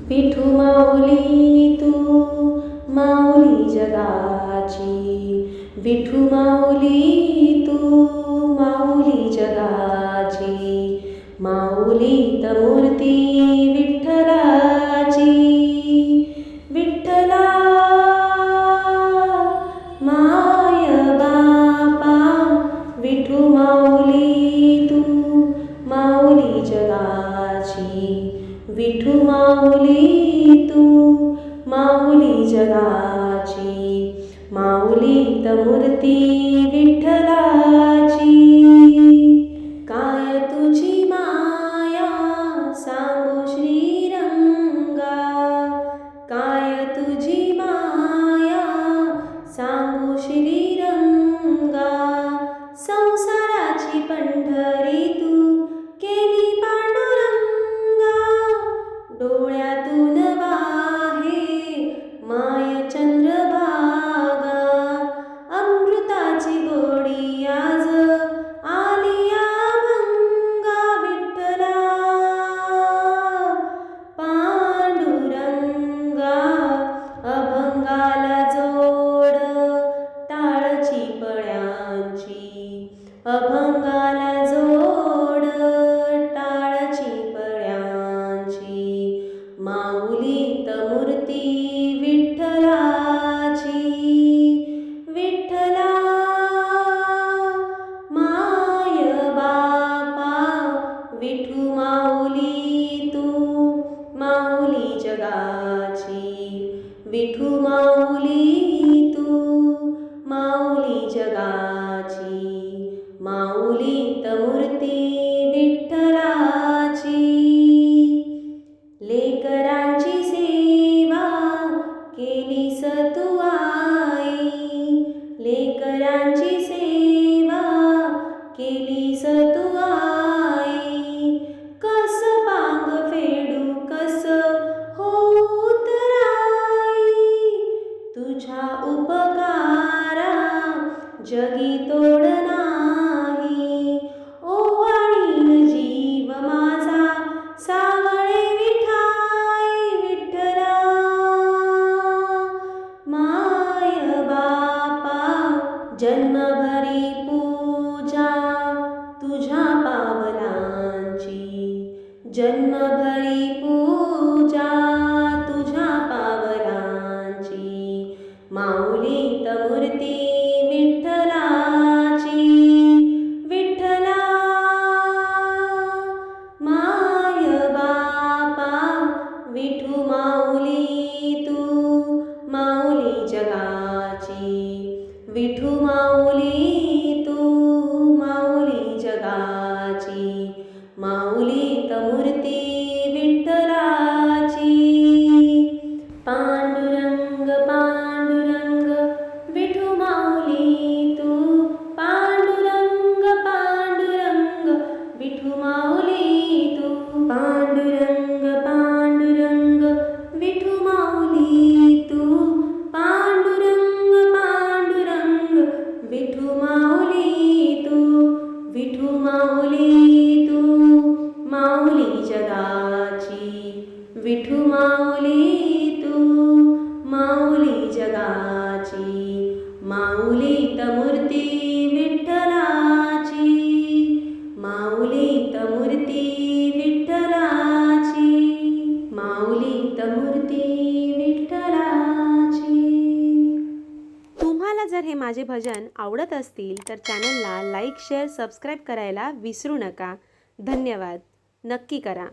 विठू माऊली तू माऊली जगाची, विठू माऊली तू माऊली जगाची, माऊली त मूर्ती विठ्ठलाची, विठ्ठला माय बापा, विठू माऊली तू माऊली जगाची, विठू माऊली तू माऊली जगाची, माऊली त मूर्ती विठ्ठलाची. काय तुझी माया सांगू श्रीरंगा, काय तुझी माया सांगू श्रीरंगा, संसाराची पंढरी तू केली पांडुरंगा, डोळ्यातून वाहे माय चंद्रभागा, अमृताची गोडी आज आली अभंगा, विठ्ठला पांडुरंगा, अभंगाला जोड टाळची पळ्यांची, अभंगाला जोड टाळची पळ्यांची, माऊली त मूर्ती विठ्ठलाची, विठ्ठला माय बापा, विठू माऊली तू माऊली जगाची, विठू माऊली तू माऊली जगाची, माऊली त मूर्ती विठ्ठलाची. लेकरांची सेवा केलीस तू आई, लेकरांची सेवा केलीस तू आई, कस पांग फेडू कस होऊ तराई, तुझ्या उपकारा जगी तोड नाही, ओवाळीन जीव माझा सावळे विठाई, विठ्ठला माय बापा, जन्मभरी पूजा तुझ्या पावलांची, जन्मभरी पूजा तुझ्या पावलांची, माऊली त मूर्ती विठ्ठलाची, विठ्ठला माय बापा, विठू माऊली तू माऊली जगाची, विठू माऊली तू माऊली जगाची, माऊली त मूर्ती विठ्ठलाची. पांडुरंग पांडुरंग विठू माऊली तू, पांडुरंग पांडुरंग विठू माऊली तू, पांडुरंग पांडुरंग विठू माऊली तू, पांडुरंग पांडुरंग विठू माऊली तू, विठू माऊली तू माऊली जगाची, विठू माऊली तू माऊली जगाची, माऊली त मूर्ती विठ्ठलाची, माऊली त मूर्ती विठ्ठलाची, माऊली त मूर्ती विठ्ठलाची. तुम्हाला जर हे माझे भजन आवडत असतील तर चॅनलला लाईक, शेअर, सबस्क्राईब करायला विसरू नका. धन्यवाद. नक्की करा.